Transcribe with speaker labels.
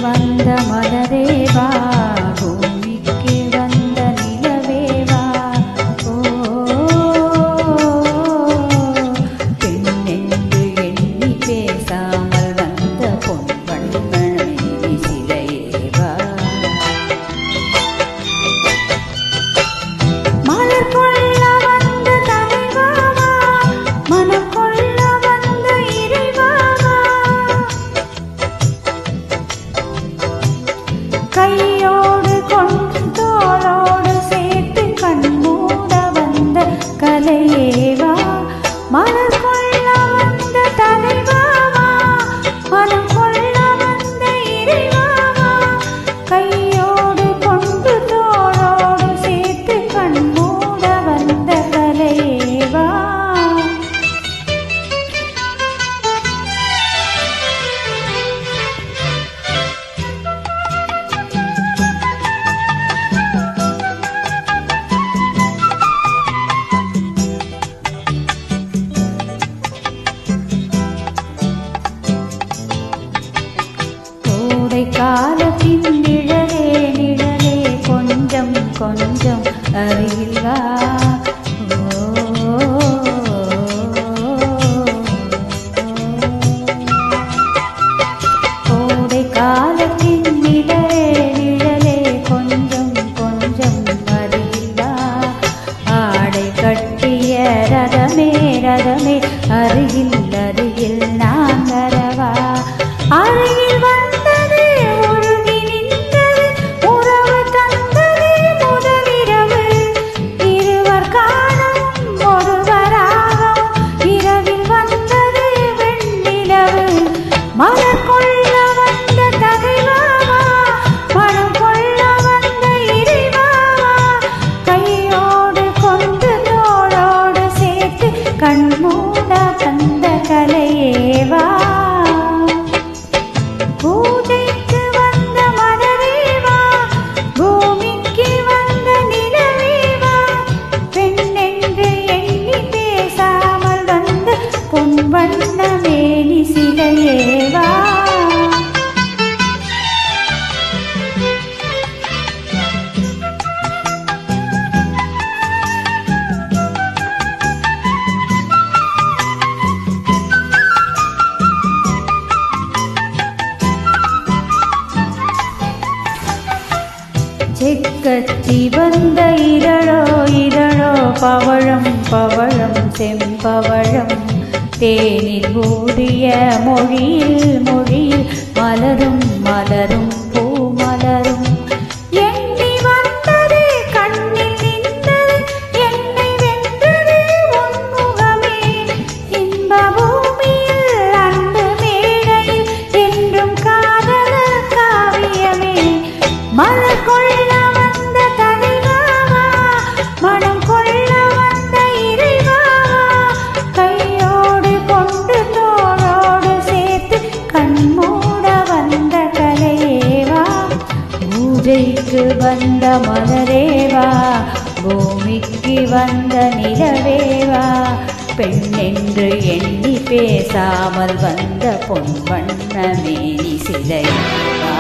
Speaker 1: வந்த மலரேவா பூமிக்கு வந்த நிலவேவா ஓ பெண்ணென்று எண்ணி பேசாமல் வந்த பொன்வண்ணமேனி சிலையேவா மலர் கொள்ள வந்த தலைவாவா மனம் கொள்ள வந்த இறைவாவா கையோடு கொண்டு தோளோடு சேர்த்து கண்மூட வந்த கலையேவா மலர் கொள்ள வந்த தலைவாவா மனம் கொள்ள வந்த இறைவாவா கையோடு கொண்டு தோளோடு சேர்த்து கண்மூட வந்த கலையேவா காலத்தின் நிழலே நிழலே கொஞ்சம் கொஞ்சம் அருகில் வா கோடை காலத்தின் நிழலே நிழலே கொஞ்சம் கொஞ்சம் அருகில் வா ஆடை கட்டிய ரதமே ரதமே அருகில் அருகில் நான் வரவா அருகில் வந்தது ஒழுகி நின்றது உறவு தந்தது முதலிரவு இருவர் காணும் ஒருவராகும் இரவில் வந்தது வெண்ணிலவு மலர் கொள்ள வந்த தகைவாவா மனம் கொள்ள வந்த இறைவாவா கையோடு கொண்டு தோளோடு சேர்த்து கண்மூட வந்த கலையேவா பூஜைக்கு வந்த மலரேவா பூமிக்கு வந்த நிலவேவா பெண்ணென்று எண்ணி பேசாமல் வந்த பொன்வண்ணமேனி சிலையேவா செக்கச்சி வந்த இதழோ இதழோ பவழம் பவழம் செம்பவழம் தேனில் ஊறிய மொழியில் மொழியில் மலரும் மலரும் பூ மலரும் எண்ணி வந்தது கண்ணில் நின்றது என்னை வென்றது உன்முகமே இன்ப பூமியில் அன்பு மேடையில் என்றும் காதல காவியமே மலர் கொள்ள வந்த தலைவாவா மனம் கொள்ள வந்த இறைவாவா கையோடு கொண்டு தோளோடு சேர்த்து கண்மூட வந்த கலையேவா பூஜைக்கு வந்த மலரேவா பூமிக்கு வந்த நிலவேவா பெண்ணென்று எண்ணி பேசாமல் வந்த பொன்வண்ணமேனி சிலையேவா